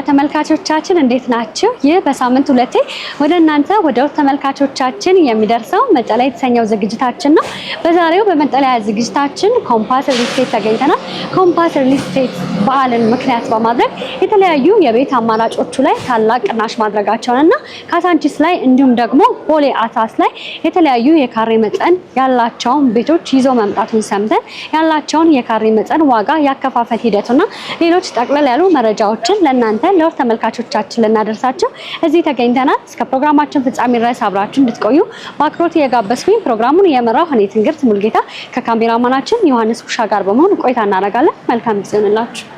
ተመልካቾቻችን እንዴት ናችሁ? ይህ በሳምንት ሁለቴ ወደ እናንተ ወደ ተመልካቾቻችን የሚደርሰው መጠለያ የተሰኘው ዝግጅታችን ነው። በዛሬው በመጠለያ ዝግጅታችን ኮምፓስ ሪል ስቴት ተገኝተናል። ኮምፓስ ሪል ስቴት በዓልን ምክንያት በማድረግ የተለያዩ የቤት አማራጮቹ ላይ ታላቅ ቅናሽ ማድረጋቸውንና ካሳንቺስ ላይ እንዲሁም ደግሞ ቦሌ አትላስ ላይ የተለያዩ የካሬ መጠን ያላቸውን ቤቶች ይዞ መምጣቱን ሰምተን ያላቸውን የካሬ መጠን ዋጋ፣ ያከፋፈል ሂደቱና ሌሎች ጠቅለል ያሉ መረጃዎችን ለእናንተ ለወር ተመልካቾቻችን ልናደርሳችሁ እዚህ ተገኝተናል። እስከ ፕሮግራማችን ፍጻሜ ድረስ አብራችሁ እንድትቆዩ በአክብሮት እየጋበዝኩኝ ፕሮግራሙን የመራው እኔ ትንግርት ሙልጌታ ከካሜራማናችን ዮሐንስ ኩሻ ጋር በመሆን ቆይታ እናደርጋለን። መልካም ጊዜ ይሁንላችሁ።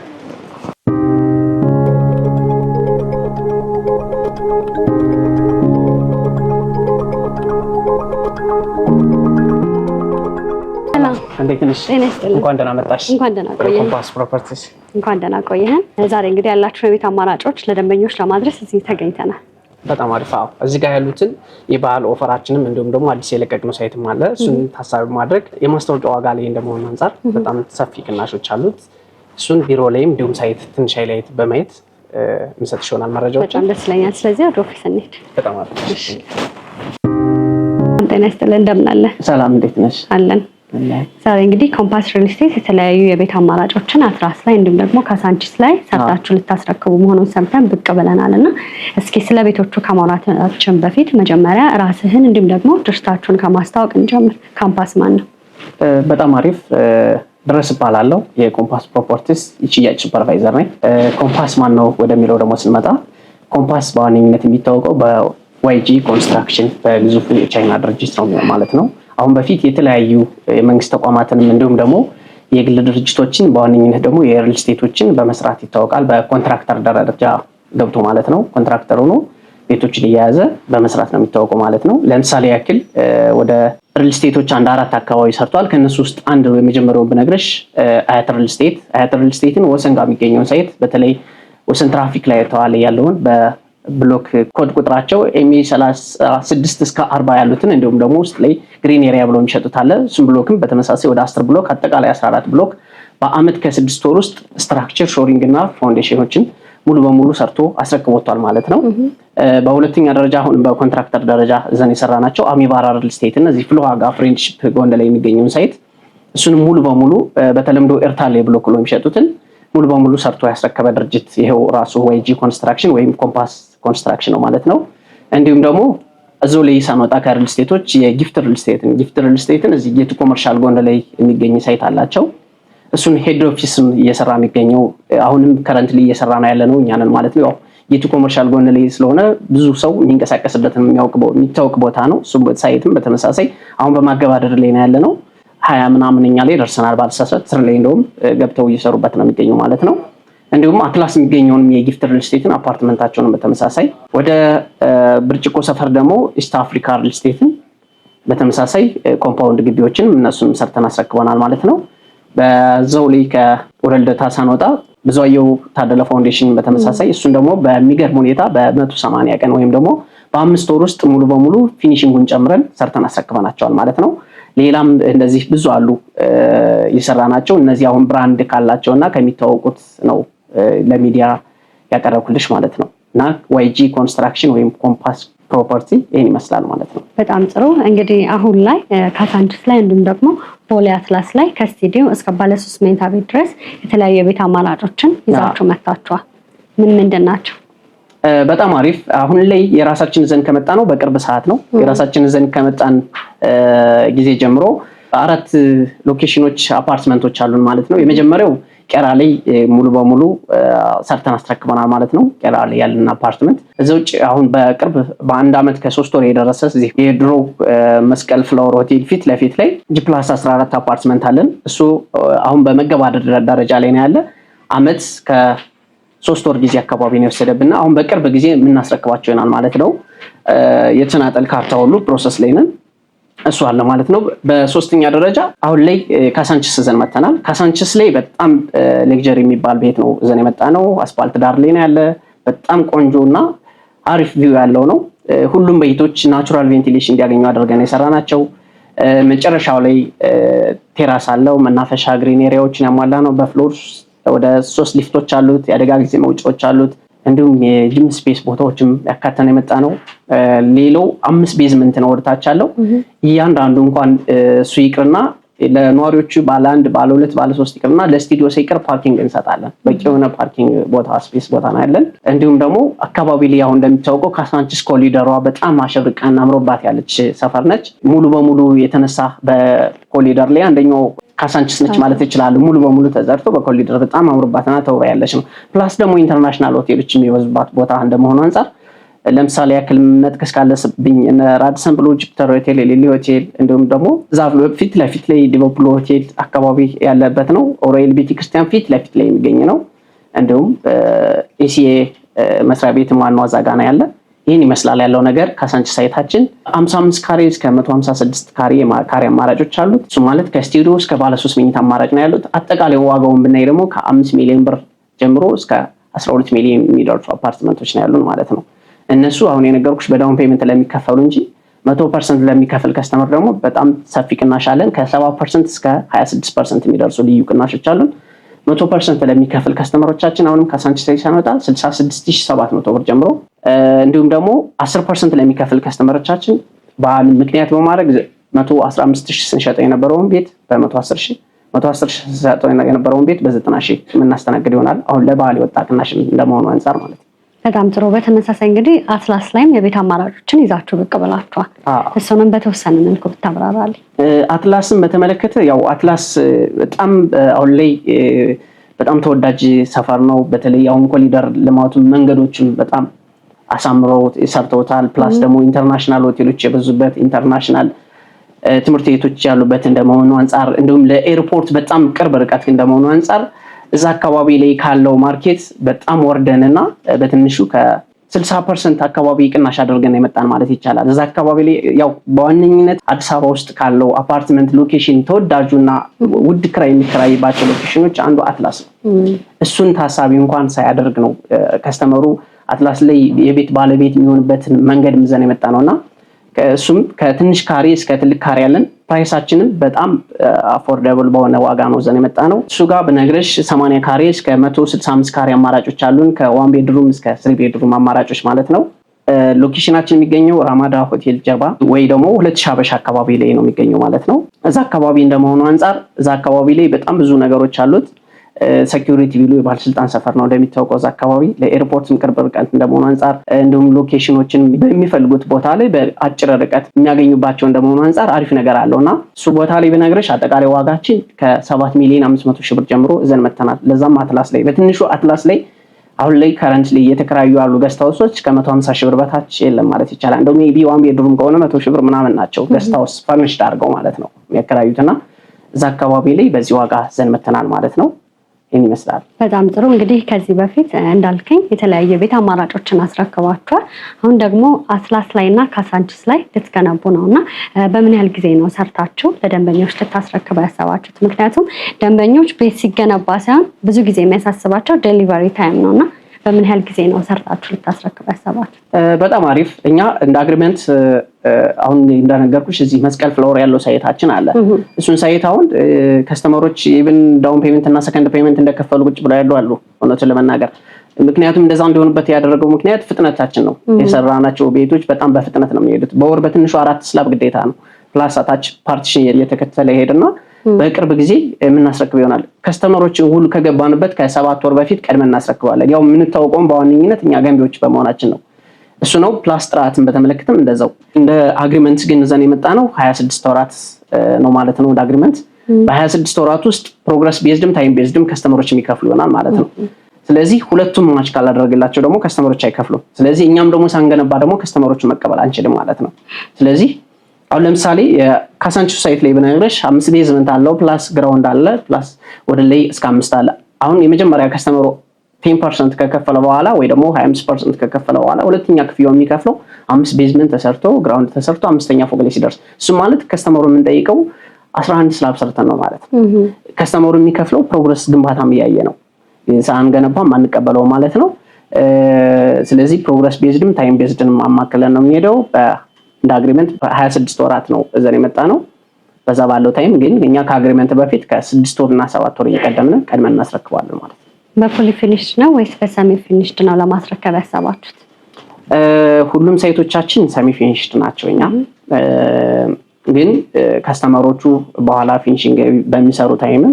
እንዴት ነሽ? እንኳን ደህና መጣሽ። እንኳን ደህና ቆየህ። ኮምፓስ ፕሮፐርቲስ እንኳን ደህና ቆየህን። ዛሬ እንግዲህ ያላችሁን የቤት አማራጮች ለደንበኞች ለማድረስ እዚህ ተገኝተናል። በጣም አሪፍ። አዎ እዚህ ጋር ያሉትን የበዓል ኦፈራችንም እንዲሁም ደግሞ አዲስ የለቀቅነው ሳይትም አለ። እሱን ታሳቢ ማድረግ የማስታወቂያ ዋጋ ላይ እንደመሆኑ አንፃር በጣም ሰፊ ቅናሾች አሉት። እሱን ቢሮ ላይም እንዲሁም ሳይት ትንሽ ሃይላይት በማየት እንሰጥሽ ይሆናል መረጃዎች። በጣም ደስ ይለኛል። ስለዚህ ወደ ኦፊስ እንሂድ። በጣም አሪፍ። እሺ ጤና ይስጥልን። እንደምን አለ? ሰላም፣ እንዴት ነሽ? አለን። ዛሬ እንግዲህ ኮምፓስ ሪል ስቴት የተለያዩ የቤት አማራጮችን አትላስ ላይ እንዲሁም ደግሞ ካሳንቺስ ላይ ሰርታችሁ ልታስረክቡ መሆኑን ሰምተን ብቅ ብለናልና እስኪ ስለ ቤቶቹ ከማውራታችን በፊት መጀመሪያ ራስህን እንዲሁም ደግሞ ድርጅታችሁን ከማስተዋወቅ እንጀምር። ኮምፓስ ማን ነው? በጣም አሪፍ። ድረስ እባላለሁ። የኮምፓስ ፕሮፐርቲስ የሽያጭ ሱፐርቫይዘር ነኝ። ኮምፓስ ማን ነው ወደሚለው ደግሞ ስንመጣ ኮምፓስ በዋነኝነት የሚታወቀው በዋይጂ ኮንስትራክሽን በግዙፍ የቻይና ድርጅት ነው ማለት ነው። አሁን በፊት የተለያዩ የመንግስት ተቋማትንም እንዲሁም ደግሞ የግል ድርጅቶችን በዋነኝነት ደግሞ የሪል ስቴቶችን በመስራት ይታወቃል። በኮንትራክተር ደረጃ ገብቶ ማለት ነው። ኮንትራክተር ሆኖ ቤቶችን እየያዘ በመስራት ነው የሚታወቀው ማለት ነው። ለምሳሌ ያክል ወደ ሪል ስቴቶች 4 አካባቢ ሰርቷል። ከነሱ ውስጥ አንድ የመጀመሪያውን ብነግርሽ አያት ሪል ስቴት። አያት ሪል ስቴትን ወሰን ጋር የሚገኘውን ሳይት በተለይ ወሰን ትራፊክ ላይ ተዋለ ያለውን ብሎክ ኮድ ቁጥራቸው ኤምኤ 36 እስከ 40 ያሉትን እንዲሁም ደግሞ ውስጥ ላይ ግሪን ኤሪያ ብለው የሚሸጡት አለ። እሱም ብሎክም በተመሳሳይ ወደ 10 ብሎክ አጠቃላይ 14 ብሎክ በአመት ከ6 ወር ውስጥ ስትራክቸር ሾሪንግ እና ፋውንዴሽኖችን ሙሉ በሙሉ ሰርቶ አስረክቦቷል ማለት ነው። በሁለተኛ ደረጃ አሁን በኮንትራክተር ደረጃ ዘን የሰራናቸው አሚባራ ሪል ስቴት እና እዚህ ፍሎሃጋ ፍሬንድሺፕ ጎንደ ላይ የሚገኘውን ሳይት እሱንም ሙሉ በሙሉ በተለምዶ ኤርታሌ ብሎክ ብለው የሚሸጡትን ሙሉ በሙሉ ሰርቶ ያስረከበ ድርጅት ይሄው ራሱ ዋይጂ ኮንስትራክሽን ወይም ኮምፓስ ኮንስትራክሽን ነው ማለት ነው። እንዲሁም ደግሞ እዛው ላይ ሳንወጣ ከሪል ስቴቶች የጊፍት ሪል ስቴትን እዚህ ጌቱ ኮመርሻል ጎን ላይ የሚገኝ ሳይት አላቸው። እሱን ሄድ ኦፊስም እየሰራ የሚገኘው አሁንም ከረንትሊ እየሰራ ነው ያለነው እኛ ነን ማለት ነው። ያው ጌቱ ኮመርሻል ጎን ላይ ስለሆነ ብዙ ሰው የሚንቀሳቀስበትን የሚታወቅ ቦታ ነው። እሱም ሳይትም በተመሳሳይ አሁን በማገባደድ ላይ ነው ያለነው። 20 ምናምን እኛ ላይ ደርሰናል ባልሳሳት። ስር ላይ እንደውም ገብተው እየሰሩበት ነው የሚገኘው ማለት ነው። እንዲሁም አትላስ የሚገኘውን የጊፍት ሪል ስቴትን አፓርትመንታቸውን በተመሳሳይ ወደ ብርጭቆ ሰፈር ደግሞ ኢስት አፍሪካ ሪል ስቴትን በተመሳሳይ ኮምፓውንድ ግቢዎችን እነሱን ሰርተን አስረክበናል ማለት ነው። በዛው ላይ ከወረልደታ ሳንወጣ ብዙአየሁ ታደለ ፋውንዴሽን በተመሳሳይ እሱን ደግሞ በሚገርም ሁኔታ በ180 ቀን ወይም ደግሞ በ5 ወር ውስጥ ሙሉ በሙሉ ፊኒሺንጉን ጨምረን ሰርተን አስረክበናቸዋል ማለት ነው። ሌላም እንደዚህ ብዙ አሉ ይሰራናቸው። እነዚህ አሁን ብራንድ ካላቸውና ከሚታወቁት ነው ለሚዲያ ያቀረብኩልሽ ማለት ነው። እና ዋይጂ ኮንስትራክሽን ወይም ኮምፓስ ፕሮፐርቲ ይሄን ይመስላል ማለት ነው። በጣም ጥሩ። እንግዲህ አሁን ላይ ካሳንቺስ ላይ እንዲሁም ደግሞ ቦሌ አትላስ ላይ ከስቱዲዮ እስከ ባለ 3 መኝታ ቤት ድረስ የተለያዩ የቤት አማራጮችን ይዛችሁ መጣችኋል። ምን ምንድን ናቸው? በጣም አሪፍ። አሁን ላይ የራሳችን ዘንድ ከመጣ ነው በቅርብ ሰዓት ነው። የራሳችን ዘንድ ከመጣን ጊዜ ጀምሮ 4 ሎኬሽኖች አፓርትመንቶች አሉን ማለት ነው። የመጀመሪያው ቄራ ላይ ሙሉ በሙሉ ሰርተን አስረክበናል ማለት ነው። ቄራ ላይ ያለን አፓርትመንት እዛው አሁን በቅርብ በአንድ አመት ከ3 ወር የደረሰ እዚህ የድሮ መስቀል ፍላወር ሆቴል ፊት ለፊት ላይ ጂ+14 አፓርትመንት አለን። እሱ አሁን በመገባደድ ደረጃ ላይ ነው ያለ። አመት ከ3 ወር ጊዜ አካባቢ ነው የወሰደብና አሁን በቅርብ ጊዜ የምናስረክባቸው ይሆናል ማለት ነው። የተናጠል ካርታ ሁሉ ፕሮሰስ ላይ ነን። እሱ አለ ማለት ነው። በሶስተኛ ደረጃ አሁን ላይ ካሳንቺስ ዘን መተናል። ካሳንቺስ ላይ በጣም ሌክቸር የሚባል ቤት ነው ዘን የመጣ ነው። አስፋልት ዳር ላይ ነው ያለ። በጣም ቆንጆና አሪፍ ቪው ያለው ነው። ሁሉም ቤቶች ናቹራል ቬንቲሌሽን እንዲያገኙ አድርገን የሰራናቸው። መጨረሻው ላይ ቴራስ አለው። መናፈሻ ግሪን ኤሪያዎችን ያሟላ ነው። በፍሎር ወደ 3 ሊፍቶች አሉት። የአደጋ ጊዜ መውጫዎች አሉት። እንዲሁም የጂም ስፔስ ቦታዎችም ያካተነ የመጣ ነው። ሌላው 5 ቤዝመንት ነው ወደታች አለው። እያንዳንዱ እንኳን እሱ ይቅርና ለነዋሪዎቹ ባለ 1 ባለ 2 ባለ 3 ይቅርና ለስቱዲዮ ሳይቀር ፓርኪንግ እንሰጣለን። በቂ የሆነ ፓርኪንግ ቦታ ስፔስ ቦታ ነው ያለን። እንዲሁም ደግሞ አካባቢ ላይ አሁን እንደሚታወቀው ካሳንቺስ ኮሪደሯ በጣም አሸብርቃና አምሮባት ያለች ሰፈር ነች። ሙሉ በሙሉ የተነሳ በኮሪደር ላይ አንደኛው ካሳንቺስ ነች ማለት ይችላል። ሙሉ በሙሉ ተዘርቶ በኮሪደር በጣም አምሮባትና ተውባ ያለች ነው። ፕላስ ደግሞ ኢንተርናሽናል ሆቴሎች የሚበዙባት ቦታ እንደመሆኑ አንፃር ለምሳሌ ያክል መጥቀስ ካለብኝ ራዲሰን ብሉ፣ ጁፒተር ሆቴል፣ ሊሊ ሆቴል እንዲሁም ደግሞ ዛፍ ፊት ለፊት ላይ ዲቨሎፕሎ ሆቴል አካባቢ ያለበት ነው። ኦሮኤል ቤተክርስቲያን ፊት ለፊት ላይ የሚገኝ ነው። እንዲሁም ኢሲኤ መስሪያ ቤት ዋናው አዛጋ ነው ያለ። ይህን ይመስላል ያለው ነገር። ካሳንቺስ ሳይታችን 55 ካሬ እስከ 156 ካሬ አማራጮች አሉት። እሱ ማለት ከስቱዲዮ እስከ ባለ 3 መኝታ አማራጭ ነው ያሉት። አጠቃላይ ዋጋውን ብናይ ደግሞ ከ5 ሚሊዮን ብር ጀምሮ እስከ 12 ሚሊዮን የሚደርሱ አፓርትመንቶች ነው ያሉን ማለት ነው። እነሱ አሁን የነገርኩሽ በዳውን ፔመንት ለሚከፈሉ እንጂ 100% ለሚከፍል ከስተመር ደግሞ በጣም ሰፊ ቅናሽ አለን። ከ7% እስከ 26% የሚደርሱ ልዩ ቅናሾች አሉን። 100% ለሚከፍል ከስተመሮቻችን አሁንም ካሳንቺስ ላይ ሳይመጣ 66700 ብር ጀምሮ እንዲሁም ደግሞ 10% ለሚከፍል ከስተመሮቻችን በዓል ምክንያት በማድረግ 115000 ስንሸጠው የነበረውን ቤት በ110000 110 ስንሸጠው የነበረውን ቤት በ90000 የምናስተናግድ ይሆናል። አሁን ለበዓል የወጣ ቅናሽ እንደመሆኑ አንፃር ማለት ነው። በጣም ጥሩ። በተመሳሳይ እንግዲህ አትላስ ላይም የቤት አማራጮችን ይዛችሁ ብቅ ብላችኋል። እሱንም በተወሰነ መልኩ ብታብራራልኝ። አትላስን በተመለከተ ያው አትላስ በጣም አሁን ላይ በጣም ተወዳጅ ሰፈር ነው። በተለይ አሁን ኮሪደር ልማቱን መንገዶችን በጣም አሳምረው ሰርተውታል። ፕላስ ደግሞ ኢንተርናሽናል ሆቴሎች የበዙበት ኢንተርናሽናል ትምህርት ቤቶች ያሉበት እንደመሆኑ አንፃር እንዲሁም ለኤርፖርት በጣም ቅርብ ርቀት እንደመሆኑ አንፃር እዛ አካባቢ ላይ ካለው ማርኬት በጣም ወርደንና በትንሹ ከ60% አካባቢ ቅናሽ አድርገን የመጣን ማለት ይቻላል። እዛ አካባቢ ላይ ያው በዋነኝነት አዲስ አበባ ውስጥ ካለው አፓርትመንት ሎኬሽን ተወዳጁና ውድ ክራይ የሚከራይባቸው ሎኬሽኖች አንዱ አትላስ ነው። እሱን ታሳቢ እንኳን ሳያደርግ ነው ከስተመሩ አትላስ ላይ የቤት ባለቤት የሚሆንበትን መንገድ ምዘን የመጣ ነውና እሱም ከትንሽ ካሬ እስከ ትልቅ ካሬ ያለን ፕራይሳችንን በጣም አፎርደብል በሆነ ዋጋ ነው ዘን የመጣ ነው። እሱ ጋር ብነግርሽ 80 ካሬ እስከ 165 ካሬ አማራጮች አሉን። ከ1 ቤድሩም እስከ 3 ቤድሩም አማራጮች ማለት ነው። ሎኬሽናችን የሚገኘው ራማዳ ሆቴል ጀርባ ወይ ደግሞ 2000 ሀበሻ አካባቢ ላይ ነው የሚገኘው ማለት ነው። እዛ አካባቢ እንደመሆኑ አንፃር እዛ አካባቢ ላይ በጣም ብዙ ነገሮች አሉት። ሴኩሪቲ ቢሉ የባለስልጣን ሰፈር ነው እንደሚታወቀው። እዛ አካባቢ ለኤርፖርትም ቅርብ ርቀት እንደመሆኑ አንፃር እንዲሁም ሎኬሽኖችን በሚፈልጉት ቦታ ላይ በአጭር ርቀት የሚያገኙባቸው እንደመሆኑ አንፃር አሪፍ ነገር አለውና እሱ ቦታ ላይ ብነግርሽ አጠቃላይ ዋጋችን ከ7 ሚሊዮን 500 ሺህ ብር ጀምሮ እዘን መተናል። ለዛም አትላስ ላይ በትንሹ አትላስ ላይ አሁን ላይ ከረንት ላይ እየተከራዩ ያሉ ገስት ሃውሶች ከ150 ሺህ ብር በታች የለም ማለት ይቻላል። እንደውም ሜቢ 1 ቤድሩም ከሆነ 100 ሺህ ብር ምናምን ናቸው ገስት ሃውስ ፈርኒሽድ አድርገው ማለት ነው የሚያከራዩትና እዛ አካባቢ ላይ በዚህ ዋጋ ዘን መተናል ማለት ነው። ይመስላል። በጣም ጥሩ። እንግዲህ ከዚህ በፊት እንዳልከኝ የተለያየ ቤት አማራጮችን አስረክባችኋል። አሁን ደግሞ አትላስ ላይና ካሳንቺስ ላይ ልትገነቡ ነውና በምን ያህል ጊዜ ነው ሰርታችሁ ለደንበኞች ልታስረክቡ ያሰባችሁት? ምክንያቱም ደንበኞች ቤት ሲገነባ ሳይሆን ብዙ ጊዜ የሚያሳስባቸው ዴሊቨሪ ታይም ነውና በምን ያህል ጊዜ ነው ሰርታችሁ ልታስረክቡ ያሰባችሁት? በጣም አሪፍ። እኛ እንደ አግሪመንት አሁን እንደነገርኩሽ እዚህ መስቀል ፍሎር ያለው ሳይታችን አለ። እሱን ሳይት አሁን ከስተመሮች ኢቭን ዳውን ፔመንት እና ሰከንድ ፔመንት እንደከፈሉ ቁጭ ብለው ያሉ አሉ እውነቱን ለመናገር። ምክንያቱም እንደዛ እንዲሆንበት ያደረገው ምክንያት ፍጥነታችን ነው። የሰራናቸው ቤቶች በጣም በፍጥነት ነው የሚሄዱት። በወር በትንሹ 4 ስላብ ግዴታ ነው። ፕላስ አታች ፓርቲሽን እየተከተለ ይሄድና በቅርብ ጊዜ የምናስረክብ ይሆናል። ከስተመሮችን ሁሉ ከገባንበት ከ7 ወር በፊት ቀድመን እናስረክባለን። ያው የምንታወቀውም በዋነኝነት እኛ ገንቢዎች በመሆናችን ነው። እሱ ነው። ፕላስ ጥራትን በተመለከተም እንደዛው። እንደ አግሪመንት ግን ዘን የመጣ ነው 26 ወራት ነው ማለት ነው። እንደ አግሪመንት በ26 ወራት ውስጥ ፕሮግረስ ቤዝድም ታይም ቤዝድም ከስተመሮች የሚከፍሉ ይሆናል ማለት ነው። ስለዚህ ሁለቱም ማች ካላደረግላቸው ደግሞ ከስተመሮች አይከፍሉም። ስለዚህ እኛም ደግሞ ሳንገነባ ደግሞ ከስተመሮችን መቀበል አንችልም ማለት ነው። ስለዚህ አሁን ለምሳሌ የካሳንቺስ ሳይት ላይ ብነግርሽ 5 ቤዝመንት አለው ፕላስ ግራውንድ አለ ፕላስ ወደ ላይ እስከ 5 አለ። አሁን የመጀመሪያ ከስተመሩ 10% ከከፈለ በኋላ ወይ ደግሞ 25% ከከፈለ በኋላ ሁለተኛ ክፍያው የሚከፍለው 5 ቤዝመንት ተሰርቶ ግራውንድ ተሰርቶ 5ኛ ፎቅ ላይ ሲደርስ እሱ ማለት ከስተመሩ የምንጠይቀው 11 ስላብ ሰርተን ነው ማለት ነው። ከስተመሩ የሚከፍለው ፕሮግረስ ግንባታም እያየ ነው። ሳንገነባም አንቀበለው ማለት ነው። ስለዚህ ፕሮግረስ ቤዝድም ታይም ቤዝድም አማክለን ነው የሚሄደው። እንደ አግሪመንት 26 ወራት ነው እዘን የመጣ ነው። በዛ ባለው ታይም ግን እኛ ከአግሪመንት በፊት ከ6 ወር እና 7 ወር እየቀደምን ቀድመን እናስረክባለን ማለት ነው። በፉሊ ፊኒሽድ ነው ወይስ በሰሚ ፊኒሽድ ነው ለማስረከብ ያሰባችሁት? ሁሉም ሳይቶቻችን ሰሚ ፊኒሽድ ናቸው። እኛ ግን ከስተመሮቹ በኋላ ፊኒሺንግ በሚሰሩ ታይም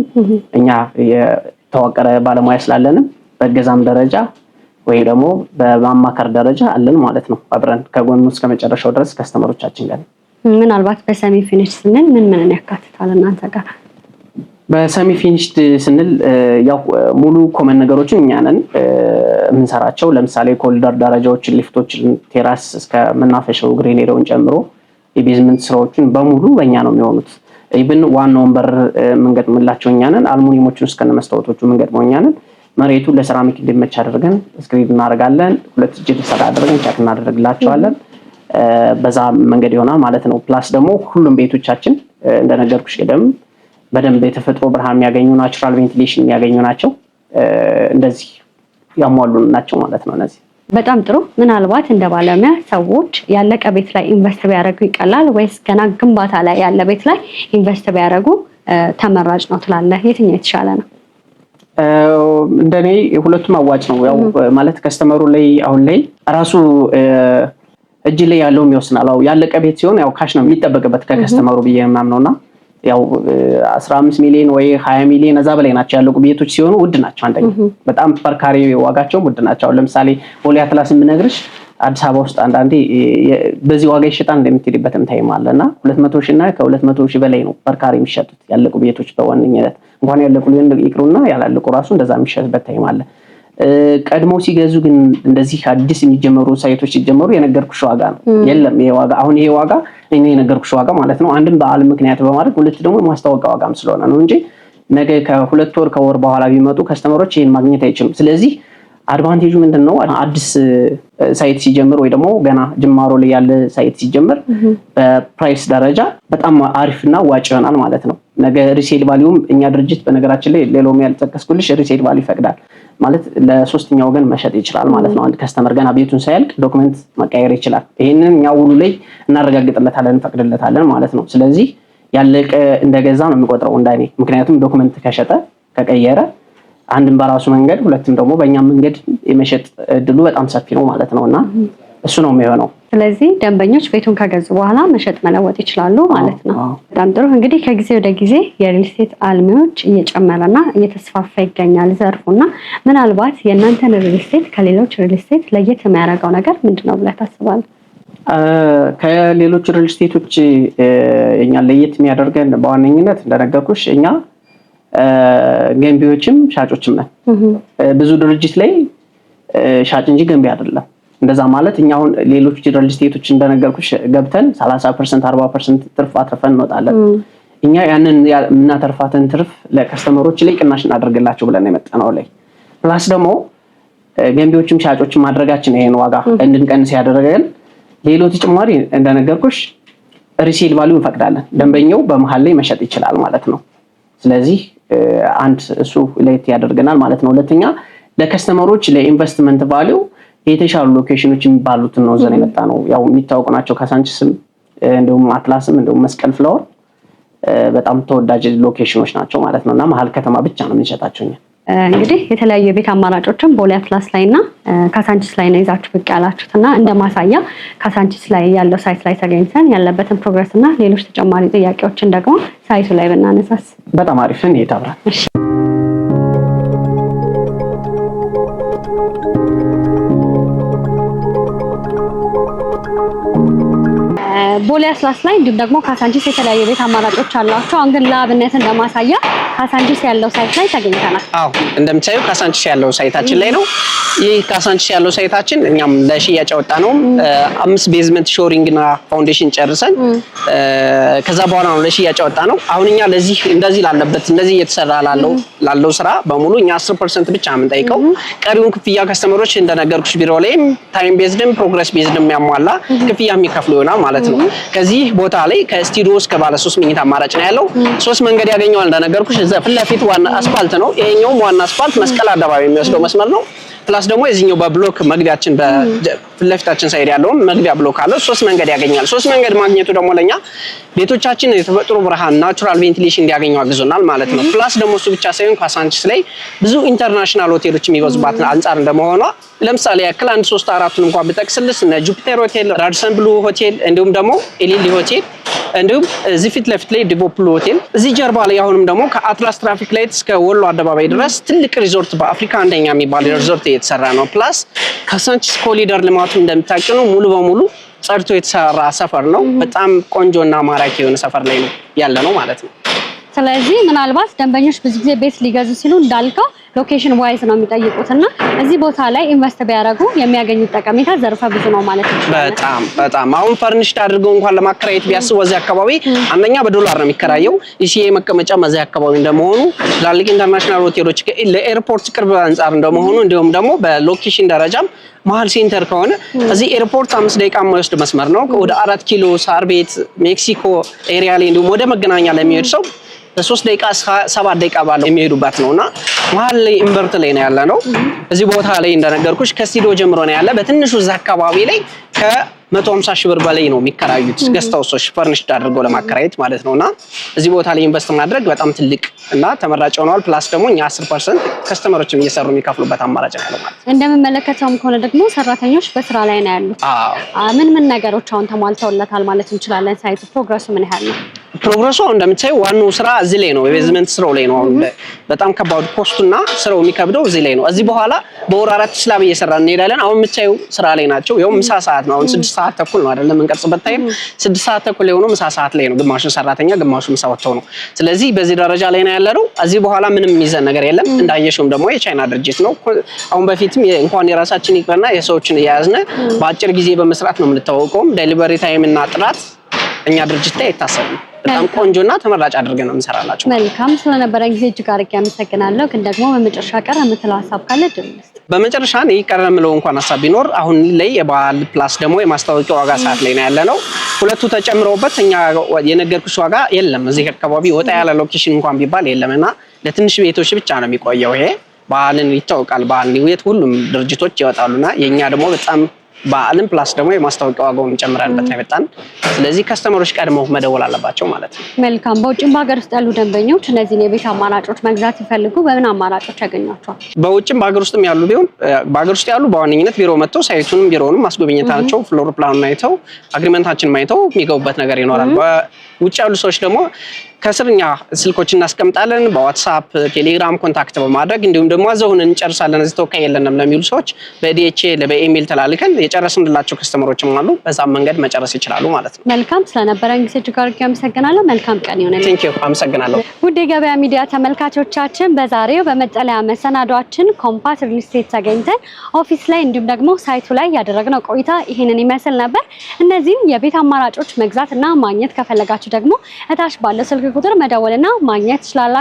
እኛ የተዋቀረ ባለሙያ ስላለንም በገዛም ደረጃ ወይ ደግሞ በማማከር ደረጃ አለን ማለት ነው። አብረን ከጎኑ እስከ መጨረሻው ድረስ ከስተመሮቻችን ጋር። ምናልባት በሰሚ ፊኒሽድ ስንል ምን ያካትታል እናንተ ጋር? በሰሚ ፊኒሽድ ስንል ያው ሙሉ ኮመን ነገሮችን እኛ ነን የምንሰራቸው። ለምሳሌ ኮሪደር ደረጃዎችን፣ ሊፍቶችን፣ ቴራስ እስከ መናፈሻው ግሪነሪውን ጨምሮ የቤዝመንት ስራዎችን በሙሉ በእኛ ነው የሚሆኑት። ኢቭን ዋናውን በር የምንገጥምላቸው እኛ ነን። አልሙኒየሞችን እስከ መስታወቶቹ የምንገጥመው እኛ ነን። መሬቱን ለሴራሚክ እንዲመች አድርገን ስክሪድ እናደርጋለን። 2 እጅ ተሰራ አድርገን ቻክ እናደርግላቸዋለን። በዛ መንገድ ይሆናል ማለት ነው። ፕላስ ደግሞ ሁሉም ቤቶቻችን እንደነገርኩሽ ቀደም በደንብ የተፈጥሮ ብርሃን የሚያገኙ ናቹራል ቬንቲሌሽን የሚያገኙ ናቸው። እንደዚህ ያሟሉ ናቸው ማለት ነው። እነዚህ በጣም ጥሩ። ምናልባት እንደ ባለሙያ ሰዎች ያለቀ ቤት ላይ ኢንቨስት ቢያደርጉ ይቀላል ወይስ ገና ግንባታ ላይ ያለ ቤት ላይ ኢንቨስት ቢያደርጉ ተመራጭ ነው ትላለህ? የትኛው የተሻለ ነው? እንደኔ ሁለቱም አዋጭ ነው። ያው ማለት ከስተመሩ ላይ አሁን ላይ ራሱ እጅ ላይ ያለው ይወስናል። ያለቀ ቤት ሲሆን ያው ካሽ ነው የሚጠበቅበት ከከስተመሩ ብዬ የማምነውና ያው 15 ሚሊዮን ወይ 20 ሚሊዮን እዛ በላይ ናቸው ያለቁ ቤቶች ሲሆኑ ውድ ናቸው። አንደኛ በጣም ፐርካሪ ዋጋቸው ውድ ናቸው። ለምሳሌ ቦሌ አትላስን ብነግርሽ አዲስ አበባ ውስጥ አንዳንዴ በዚህ ዋጋ ይሸጣል እንደምትሄድበትም ታይም አለና 200 ሺህ እና ከ200 ሺህ በላይ ነው ፐርካሪ የሚሸጡት ያለቁ ቤቶች በዋነኝነት። እንኳን ያለቁ ይቅሩና ያላለቁ ራሱ እንደዛ የሚሸጥበት ታይም አለ። ቀድሞ ሲገዙ ግን እንደዚህ አዲስ የሚጀመሩ ሳይቶች ሲጀመሩ የነገርኩሽ ዋጋ ነው። የለም ይሄ ዋጋ አሁን ይሄ ዋጋ እኔ የነገርኩሽ ዋጋ ማለት ነው። አንድም በዓል ምክንያት በማድረግ ሁለት ደግሞ ማስታወቂያ ዋጋም ስለሆነ ነው እንጂ ነገ ከ2 ወር ከወር በኋላ ቢመጡ ከስተመሮች ይሄን ማግኘት አይችሉም። ስለዚህ አድቫንቴጁ ምንድነው? አዲስ ሳይት ሲጀምር ወይ ደግሞ ገና ጅማሮ ላይ ያለ ሳይት ሲጀምር በፕራይስ ደረጃ በጣም አሪፍና ዋጭ ይሆናል ማለት ነው። ነገ ሪሴል ቫልዩም እኛ ድርጅት በነገራችን ላይ ሌላውም ያልተጠቀስኩልሽ ሪሴል ቫልዩ ይፈቅዳል ማለት ለሶስተኛ ወገን መሸጥ ይችላል ማለት ነው። አንድ ከስተመር ገና ቤቱን ሳያልቅ ዶክመንት መቀየር ይችላል። ይሄንን እኛ ውሉ ላይ እናረጋግጥለታለን፣ እንፈቅድለታለን ማለት ነው። ስለዚህ ያለቀ እንደገዛ ነው የሚቆጥረው እንደኔ። ምክንያቱም ዶክመንት ከሸጠ ከቀየረ አንድም በራሱ መንገድ ሁለትም ደግሞ በእኛ መንገድ የመሸጥ እድሉ በጣም ሰፊ ነው ማለት ነውና እሱ ነው የሚሆነው። ስለዚህ ደንበኞች ቤቱን ከገዙ በኋላ መሸጥ መለወጥ ይችላሉ ማለት ነው። በጣም ጥሩ። እንግዲህ ከጊዜ ወደ ጊዜ የሪል ስቴት አልሚዎች እየጨመረና እየተስፋፋ ይገኛል ዘርፉና ምናልባት የእናንተን ሪል ስቴት ከሌሎች ሪል ስቴት ለየት የሚያደርገው ነገር ምንድነው ብለህ ታስባለህ? ከሌሎች ሪል ስቴቶች እኛ ለየት የሚያደርገን በዋነኝነት እንደነገርኩሽ እኛ ገንቢዎችም ሻጮችም ነን። ብዙ ድርጅት ላይ ሻጭ እንጂ ገንቢ አይደለም። እንደዛ ማለት እኛ አሁን ሌሎች ሪል ስቴቶች እንደነገርኩሽ ገብተን 30% 40% ትርፍ አትርፈን እንወጣለን። እኛ ያንን የምናተርፋትን ትርፍ ለከስተመሮች ላይ ቅናሽ እናደርግላቸው ብለን የመጣነው ላይ ፕላስ ደግሞ ገንቢዎችም ሻጮችም ማድረጋችን ይሄን ዋጋ እንድንቀንስ ያደረገን ሌሎች ተጨማሪ እንደነገርኩሽ ሪሴል ቫልዩ እንፈቅዳለን። ደንበኛው በመሃል ላይ መሸጥ ይችላል ማለት ነው። ስለዚህ አንድ እሱ ለየት ያደርገናል ማለት ነው። ሁለተኛ ለከስተመሮች ለኢንቨስትመንት ቫልዩ የተሻሉ ሎኬሽኖች የሚባሉትን ነው ዘን የመጣ ነው። ያው የሚታወቁ ናቸው። ካሳንቺስም እንደውም አትላስም እንደውም መስቀል ፍላወር በጣም ተወዳጅ ሎኬሽኖች ናቸው ማለት ነውና መሀል ከተማ ብቻ ነው የምንሸጣቸው እኛ። እንግዲህ የተለያዩ የቤት አማራጮችን ቦሌ አትላስ ላይና ካሳንቺስ ላይ ነው ይዛችሁ ብቅ ያላችሁትና እንደማሳያ ካሳንቺስ ላይ ያለው ሳይት ላይ ተገኝተን ያለበትን ፕሮግረስ እና ሌሎች ተጨማሪ ጥያቄዎችን ደግሞ ሳይቱ ላይ ብናነሳስ በጣም አሪፍ ነው። ይታብራል። ቦሌ አትላስ ላይ እንዲሁም ደግሞ ካሳንቺስ የተለያዩ ቤት አማራጮች አሏቸው። አሁን ግን ለአብነት እንደማሳያ ካሳንቺስ ያለው ሳይት ላይ ተገኝተናል። አዎ እንደምታዩ ካሳንቺስ ያለው ሳይታችን ላይ ነው። ይህ ካሳንቺስ ያለው ሳይታችን እኛም ለሽያጭ ያወጣ ነው 5 ቤዝመንት ሾሪንግ እና ፋውንዴሽን ጨርሰን ከዛ በኋላ ነው ለሽያጭ ያወጣ ነው። አሁን እኛ ለዚህ እንደዚህ ላለበት እንደዚህ እየተሰራ ላለው ስራ በሙሉ እኛ 10% ብቻ የምንጠይቀው ቀሪውን ክፍያ ከስተመሮች እንደነገርኩሽ ቢሮ ላይም ታይም ቤዝድም ፕሮግረስ ቤዝድም ያሟላ ክፍያ የሚከፍሉ ይሆናል ማለት ነው። ከዚህ ቦታ ላይ ከስቱዲዮ እስከ ባለ 3 መኝታ አማራጭ ነው ያለው። 3 መንገድ ያገኘዋል እንደነገርኩሽ። እዛ ፊት ለፊት ዋና አስፋልት ነው። ይሄኛው ዋና አስፋልት መስቀል አደባባይ የሚወስደው መስመር ነው። ፕላስ ደግሞ የዚህኛው በብሎክ መግቢያችን በፊት ለፍታችን ሳይድ ያለውን መግቢያ ብሎክ አለ 3 መንገድ ያገኛል 3 መንገድ ማግኘቱ ደግሞ ለኛ ቤቶቻችን የተፈጥሮ ብርሃን ናቹራል ቬንቲሌሽን እንዲያገኙ አግዞናል ማለት ነው ፕላስ ደግሞ እሱ ብቻ ሳይሆን ካሳንቺስ ላይ ብዙ ኢንተርናሽናል ሆቴሎች የሚበዙባት አንፃር እንደመሆኗ ለምሳሌ ያክል 1 3 4ቱን እንኳን ብጠቅስልስ እነ ጁፒተር ሆቴል ራዲሰን ብሉ ሆቴል እንዲሁም ደግሞ ኤሊሊ ሆቴል እንዲሁም እዚህ ፊት ለፊት ላይ ዲቮፕሉ ሆቴል እዚህ ጀርባ ላይ አሁንም ደግሞ ከአትላስ ትራፊክ ላይት እስከ ወሎ አደባባይ ድረስ ትልቅ ሪዞርት በአፍሪካ አንደኛ የሚባል ሪዞርት እየተሰራ ነው ፕላስ ካሳንቺስ ኮሪደር ልማቱ እንደምታውቁ ነው ሙሉ በሙሉ ጸድቶ የተሰራ ሰፈር ነው በጣም ቆንጆና ማራኪ የሆነ ሰፈር ላይ ነው ያለ ነው ማለት ነው ስለዚህ ምናልባት ደንበኞች ብዙ ጊዜ ቤት ሊገዙ ሲሉ እንዳልከው ሎኬሽን ዋይዝ ነው የሚጠይቁትና እዚህ ቦታ ላይ ኢንቨስት ቢያደርጉ የሚያገኙት ጠቀሜታ ዘርፈ ብዙ ነው ማለት ነው በጣም አሁን ፈርኒሽድ አድርገው እንኳን ለማከራየት ቢያስቡ እዚህ አካባቢ አንደኛ በዶላር ነው የሚከራየው ኢሲኤ መቀመጫ እዚህ አካባቢ እንደመሆኑ ትላልቅ ኢንተርናሽናል ሆቴሎች ለኤርፖርት ቅርብ አንፃር እንደመሆኑ እንዲሁም ደግሞ በሎኬሽን ደረጃም መሀል ሴንተር ከሆነ እዚህ ኤርፖርት 5 ደቂቃ የማይወስድ መስመር ነው ወደ 4 ኪሎ ሳር ቤት ሜክሲኮ ኤሪያ ላይ እንዲሁም ወደ መገናኛ ለሚሄድ ሰው በ3 ደቂቃ 7 ደቂቃ ባለው የሚሄዱበት ነውና መሀል ላይ ኢንቨርት ላይ ነው ያለነው እዚህ ቦታ ላይ እንደነገርኩሽ ከስቱዲዮ ጀምሮ ነው ያለ በትንሹ እዛ አካባቢ ላይ ከ150 ሺህ ብር በላይ ነው የሚከራዩት ገስታውሶች ፈርኒሽድ አድርገው ለማከራየት ማለት ነውና እዚህ ቦታ ላይ ኢንቨስት ማድረግ በጣም ትልቅ እና ተመራጭ ሆኗል ፕላስ ደግሞ እኛ 10% ከስተመሮችን እየሰሩ የሚከፍሉበት አማራጭ ነው ያለው ማለት እንደምመለከተውም ከሆነ ደግሞ ሰራተኞች በስራ ላይ ነው ያሉት ምን ነገሮች አሁን ተሟልተውለታል ማለት እንችላለን ሳይቱ ፕሮግረሱ ምን ያህል ነው ፕሮግረሱ እንደምታዩ ዋናው ስራ እዚህ ላይ ነው የቤዝመንት ስራው ላይ ነው በጣም ከባድ ኮስቱና ስራው የሚከብደው እዚህ ላይ ነው እዚህ በኋላ በወር 4 ስላብ እየሰራን እንሄዳለን አሁን የምታዩ ስራ ላይ ናቸው ያው ምሳ ሰዓት ነው አሁን 6 ሰዓት ተኩል ነው አይደለም እንቀርጽበት ታይም 6 ሰዓት ተኩል ላይ ሆኖ ምሳ ሰዓት ላይ ነው ግማሹ ሰራተኛ ግማሹ ምሳ ወጥተው ነው ስለዚህ በዚህ ደረጃ ላይ ነው ያለው እዚህ በኋላ ምንም የሚዘን ነገር የለም እንዳየሽውም ደግሞ የቻይና ድርጅት ነው አሁን በፊትም እንኳን የራሳችን ይቅርና የሰዎችን ያያዝነ በአጭር ጊዜ በመስራት ነው የምንታወቀው ዴሊቨሪ ታይም እና ጥራት እኛ ድርጅት ላይ አይታሰብም በጣም ቆንጆና ተመራጭ አድርገን ነው እንሰራላችሁ መልካም ስለነበረን ጊዜ እጅግ አድርጌ አመሰግናለሁ ግን ደግሞ በመጨረሻ ቀረ የምትለው ሀሳብ ካለ ድምጽ በመጨረሻ ነው ይቀር የምለው እንኳን ሀሳብ ቢኖር አሁን ላይ የባል ፕላስ ደግሞ የማስታወቂያ ዋጋ ሰዓት ላይ ነው ያለነው ሁለቱ ተጨምረውበት እኛ የነገርኩሽ ዋጋ የለም እዚህ አካባቢ ወጣ ያለ ሎኬሽን እንኳን ቢባል የለምና ለትንሽ ቤቶች ብቻ ነው የሚቆየው ይሄ ባልን ይታወቃል ባል ነው ሁሉም ድርጅቶች ይወጣሉና የኛ ደግሞ በጣም በአለም ፕላስ ደግሞ የማስታወቂያ ዋጋውን ጨምረንበት ነው የመጣን ስለዚህ ከስተመሮች ቀድመው መደወል አለባቸው ማለት ነው መልካም በውጭም በሀገር ውስጥ ያሉ ደንበኞች እነዚህን የቤት አማራጮች መግዛት ይፈልጉ በምን አማራጮች ያገኟቸዋል በውጭም በሀገር ውስጥም ያሉ ቢሆን በሀገር ውስጥ ያሉ በዋነኝነት ቢሮ መጥተው ሳይቱንም ቢሮውንም ማስጎብኘታቸው ፍሎር ፕላኑን አይተው አግሪመንታችንን አይተው የሚገቡበት ነገር ይኖራል በውጭ ያሉ ሰዎች ደግሞ ከስርኛ ስልኮች እናስቀምጣለን በዋትስአፕ ቴሌግራም ኮንታክት በማድረግ እንዲሁም ደግሞ አዘውን እንጨርሳለን እዚህ ተወካይ የለንም ለሚሉ ሰዎች በዲኤችኤል በኢሜል ተላልከን የጨረስንላቸው ከስተመሮችም አሉ በዛም መንገድ መጨረስ ይችላሉ ማለት ነው መልካም ስለነበረን ጊዜ እጅግ አድርጌ አመሰግናለሁ መልካም ቀን ይሁንልኝ ቴንክ ዩ አመሰግናለሁ ውድ የገበያ ሚዲያ ተመልካቾቻችን በዛሬው በመጠለያ መሰናዷችን ኮምፓስ ሪል ስቴት ተገኝተን ኦፊስ ላይ እንዲሁም ደግሞ ሳይቱ ላይ ያደረግነው ቆይታ ይሄንን ይመስል ነበር እነዚህን የቤት አማራጮች መግዛትና ማግኘት ከፈለጋችሁ ደግሞ እታች ባለው ስልክ ቁጥር መደወልና ማግኘት ትችላላችሁ